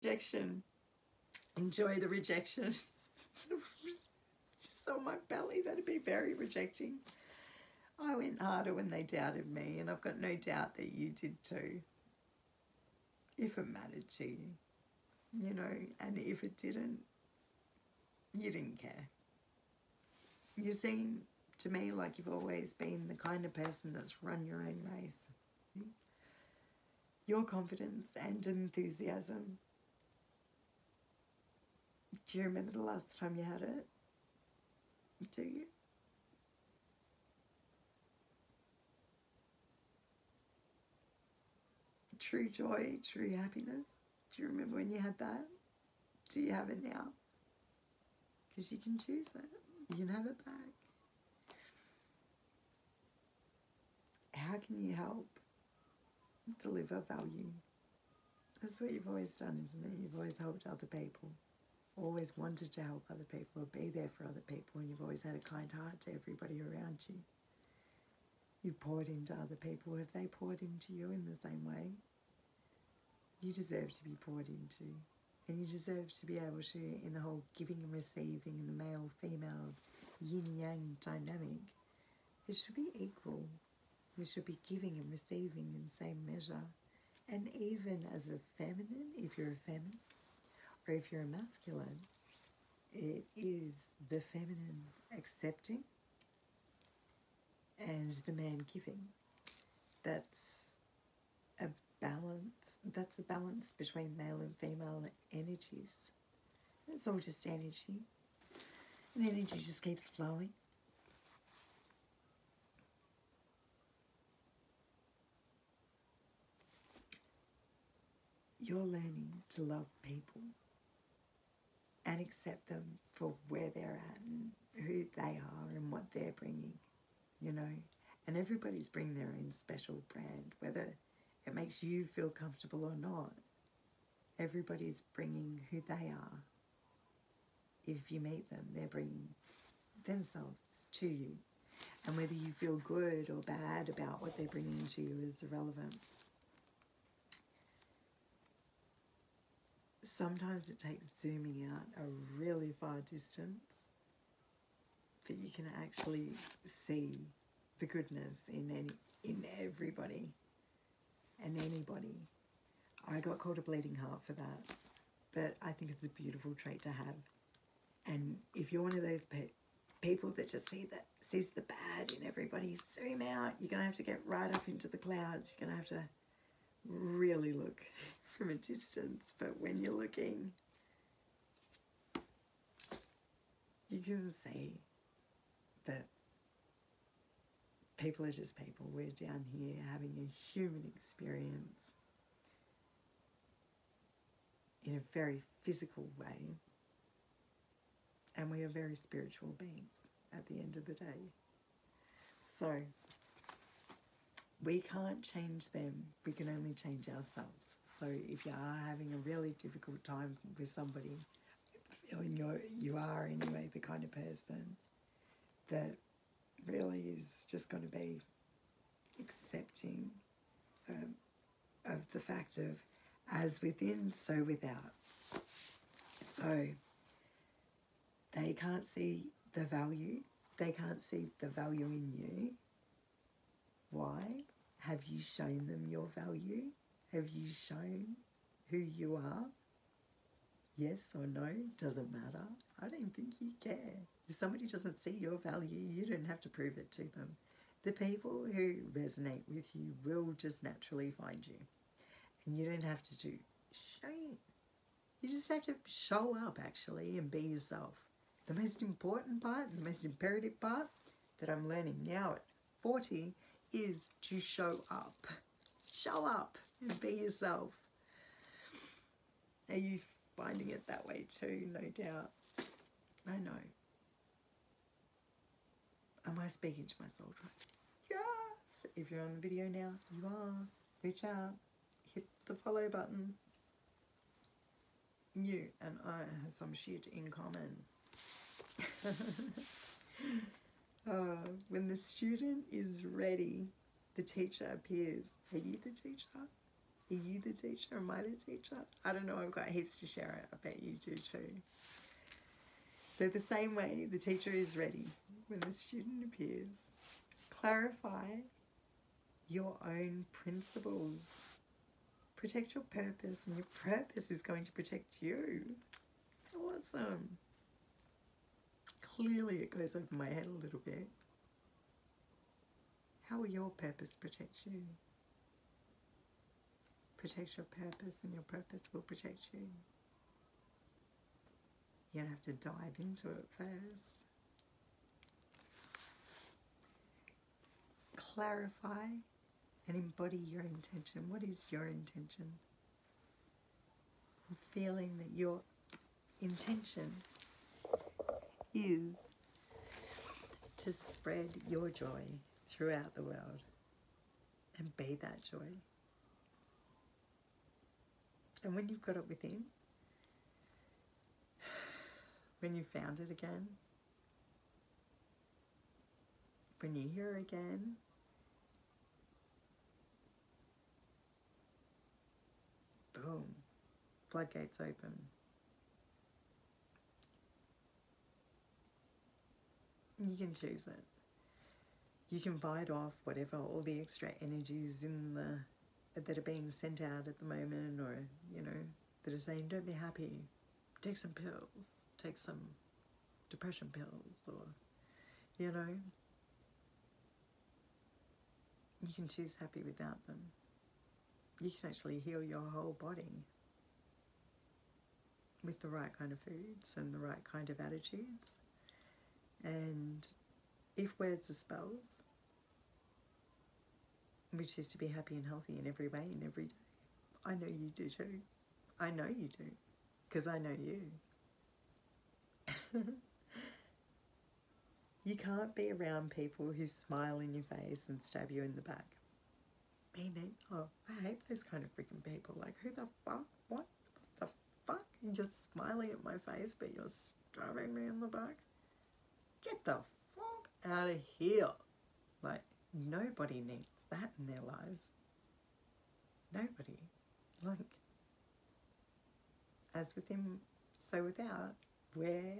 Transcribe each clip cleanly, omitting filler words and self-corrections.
rejection. Enjoy the rejection. Just on my belly, that'd be very rejecting. I went harder when they doubted me, and I've got no doubt that you did too. If it mattered to you, you know, and if it didn't, you didn't care. You seem to me like you've always been the kind of person that's run your own race. Your confidence and enthusiasm. Do you remember the last time you had it? Do you? True joy, true happiness. Do you remember when you had that? Do you have it now? Because you can choose it. You can have it back. How can you help deliver value? That's what you've always done, isn't it? You've always helped other people. Always wanted to help other people or be there for other people, and you've always had a kind heart to everybody around you. You've poured into other people. Have they poured into you in the same way? You deserve to be poured into, and you deserve to be able to, in the whole giving and receiving and the male-female yin-yang dynamic, it should be equal. You should be giving and receiving in the same measure. And even as a feminine, if you're a feminine, or if you're a masculine, it is the feminine accepting and the man giving. That's a balance. That's a balance between male and female energies. It's all just energy. And energy just keeps flowing. You're learning to love people and accept them for where they're at and who they are and what they're bringing, you know. And everybody's bringing their own special brand, whether it makes you feel comfortable or not. Everybody's bringing who they are. If you meet them, they're bringing themselves to you. And whether you feel good or bad about what they're bringing to you is irrelevant. Sometimes it takes zooming out a really far distance that you can actually see the goodness in everybody and anybody. I got called a bleeding heart for that, but I think it's a beautiful trait to have. And if you're one of those people that just sees the bad in everybody, zoom out. You're going to have to get right up into the clouds. You're going to have to really look from a distance, but when you're looking, you can see that people are just people. We're down here having a human experience in a very physical way, and we are very spiritual beings at the end of the day. So we can't change them, we can only change ourselves. So if you are having a really difficult time with somebody, feeling you are anyway the kind of person that really is just going to be accepting of the fact of as within, so without. So they can't see the value. They can't see the value in you. Why? Have you shown them your value? Have you shown who you are? Yes or no, doesn't matter. I don't think you care. If somebody doesn't see your value, you don't have to prove it to them. The people who resonate with you will just naturally find you. And you don't have to show you. You just have to show up, actually, and be yourself. The most important part, the most imperative part that I'm learning now at 40 is to show up. Show up and be yourself. Are you finding it that way too? No doubt. I know. Am I speaking to my soul tribe? Yes! If you're on the video now, you are. Reach out. Hit the follow button. You and I have some shit in common. When the student is ready, the teacher appears. Are you the teacher? Are you the teacher? Am I the teacher? I don't know. I've got heaps to share. I bet you do too. So the same way the teacher is ready when the student appears. Clarify your own principles. Protect your purpose, and your purpose is going to protect you. It's awesome. Clearly it goes over my head a little bit. How will your purpose protect you? Protect your purpose, and your purpose will protect you. You're going to have to dive into it first. Clarify and embody your intention. What is your intention? I'm feeling that your intention is to spread your joy throughout the world and be that joy. And when you've got it within, when you found it again, when you're here again, boom, floodgates open. You can choose it. You can fight off whatever, all the extra energies in the that are being sent out at the moment, or, you know, that are saying, don't be happy, take some pills, take some depression pills, or, you know, you can choose happy without them. You can actually heal your whole body with the right kind of foods and the right kind of attitudes. And if words are spells, we choose to be happy and healthy in every way and every day. I know you do too. I know you do, because I know you. You can't be around people who smile in your face and stab you in the back. Oh, I hate those kind of freaking people. Like, who the fuck? What the fuck? You're just smiling at my face, but you're stabbing me in the back? Get the fuck out of here. Like, nobody needs that in their lives. Nobody. Like, as within, so without, where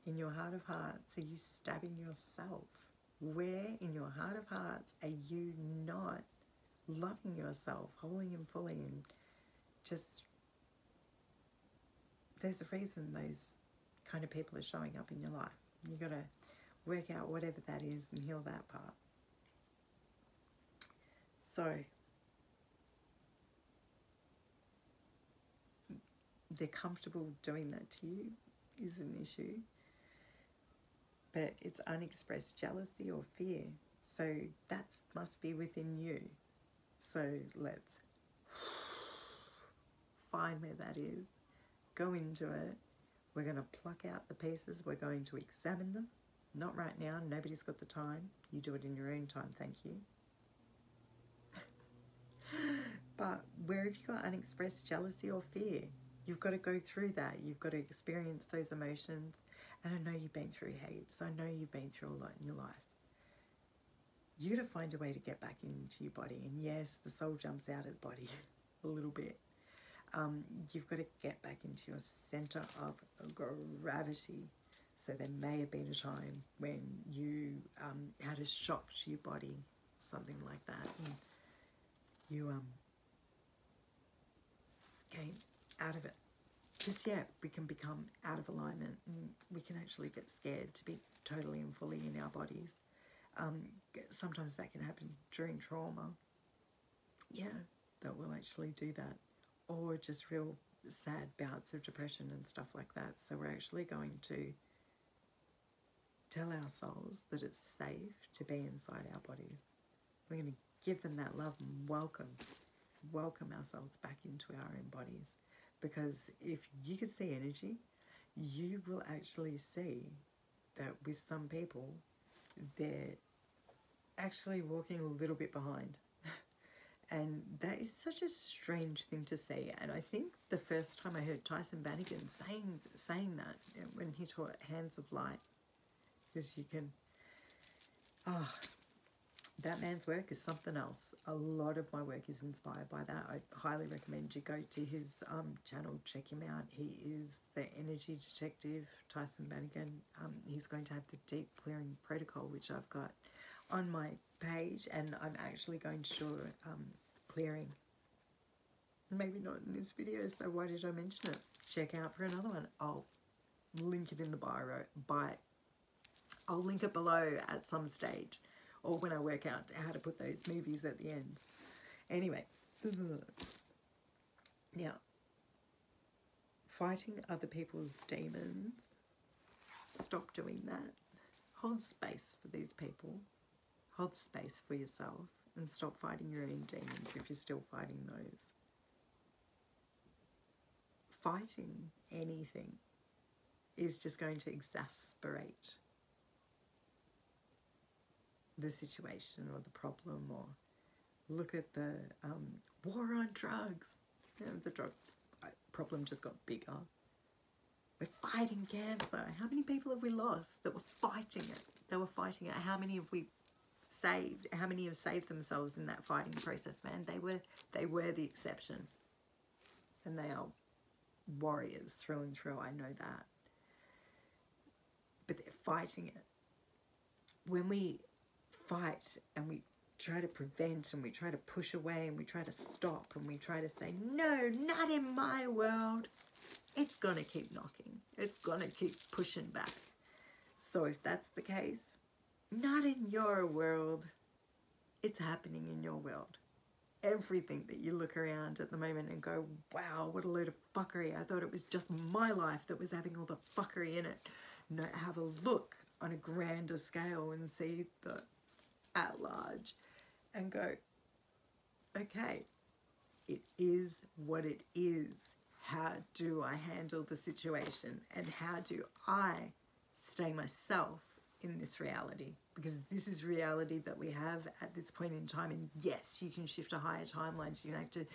in your heart of hearts are you stabbing yourself? Where in your heart of hearts are you not loving yourself wholly and fully, and just, there's a reason those kind of people are showing up in your life. You got to work out whatever that is and heal that part. So they're comfortable doing that to you is an issue, but it's unexpressed jealousy or fear. So that must be within you. So let's find where that is, go into it. We're going to pluck out the pieces. We're going to examine them. Not right now. Nobody's got the time. You do it in your own time. Thank you. But where have you got unexpressed jealousy or fear? You've got to go through that. You've got to experience those emotions. And I know you've been through heaps. I know you've been through a lot in your life. You got to find a way to get back into your body. And yes, the soul jumps out of the body a little bit. You've got to get back into your center of gravity. So there may have been a time when you had a shock to your body, something like that, and you came out of it. Because, yeah, we can become out of alignment, and we can actually get scared to be totally and fully in our bodies. Sometimes that can happen during trauma. Yeah, that will actually do that. Or just real sad bouts of depression and stuff like that. So we're actually going to tell our souls that it's safe to be inside our bodies. We're going to give them that love and welcome ourselves back into our own bodies. Because if you could see energy, you will actually see that with some people, they're actually walking a little bit behind. And that is such a strange thing to see. And I think the first time I heard Tyson Bannigan saying that, when he taught Hands of Light, because you can, that man's work is something else. A lot of my work is inspired by that. I highly recommend you go to his channel, check him out. He is the energy detective, Tyson Bannigan. He's going to have the deep clearing protocol, which I've got on my page, and I'm actually going to show clearing. Maybe not in this video, so why did I mention it? Check out for another one. I'll link it in the bio. I'll link it below at some stage, or when I work out how to put those movies at the end. Anyway, now, fighting other people's demons, stop doing that. Hold space for these people. Hold space for yourself, and stop fighting your own demons if you're still fighting those. Fighting anything is just going to exasperate the situation or the problem. Or look at the war on drugs. You know, the drug problem just got bigger. We're fighting cancer. How many people have we lost that were fighting it? They were fighting it. How many have we saved? How many have saved themselves in that fighting process? Man, they were the exception, and they are warriors through and through. I know that, but they're fighting it. When we fight and we try to prevent and we try to push away and we try to stop and we try to say, no, not in my world, it's gonna keep knocking. It's gonna keep pushing back. So if that's the case, not in your world, it's happening in your world. Everything that you look around at the moment and go, wow, what a load of fuckery. I thought it was just my life that was having all the fuckery in it. No, have a look on a grander scale and see the at large and go, okay, it is what it is. How do I handle the situation? And how do I stay myself in this reality? Because this is reality that we have at this point in time. And yes, you can shift to higher timelines. You can actually,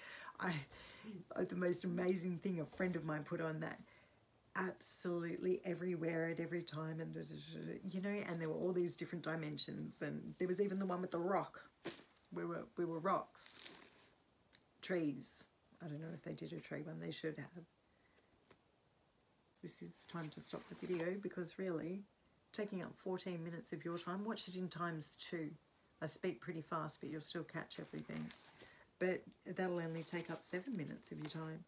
the most amazing thing a friend of mine put on that, absolutely everywhere at every time, and you know, and there were all these different dimensions, and there was even the one with the rock. We were rocks, trees. I don't know if they did a tree one. They should have. This is time to stop the video, because really, taking up 14 minutes of your time, watch it in ×2. I speak pretty fast, but you'll still catch everything. But that'll only take up 7 minutes of your time,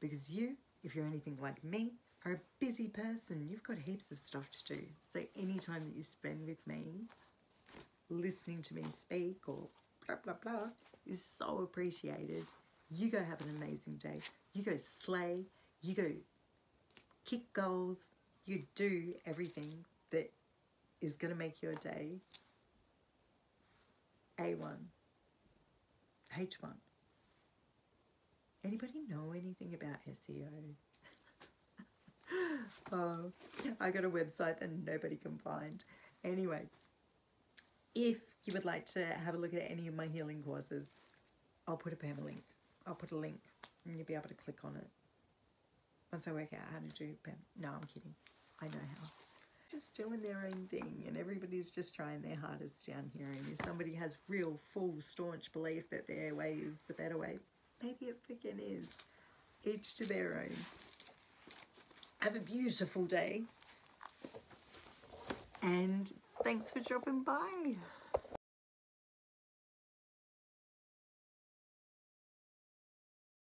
because you, if you're anything like me, are a busy person. You've got heaps of stuff to do. So any time that you spend with me, listening to me speak or blah, blah, blah, is so appreciated. You go have an amazing day. You go slay. You go kick goals. You do everything that is going to make your day A1, H1. Anybody know anything about SEO? Oh, I got a website that nobody can find. Anyway, if you would like to have a look at any of my healing courses, I'll put a permalink. I'll put a link and you'll be able to click on it. Once I work out how to do no, I'm kidding. I know how. Just doing their own thing, and everybody's just trying their hardest down here. And if somebody has real, full, staunch belief that their way is the better way, maybe it freaking is. Each to their own. Have a beautiful day, and thanks for dropping by.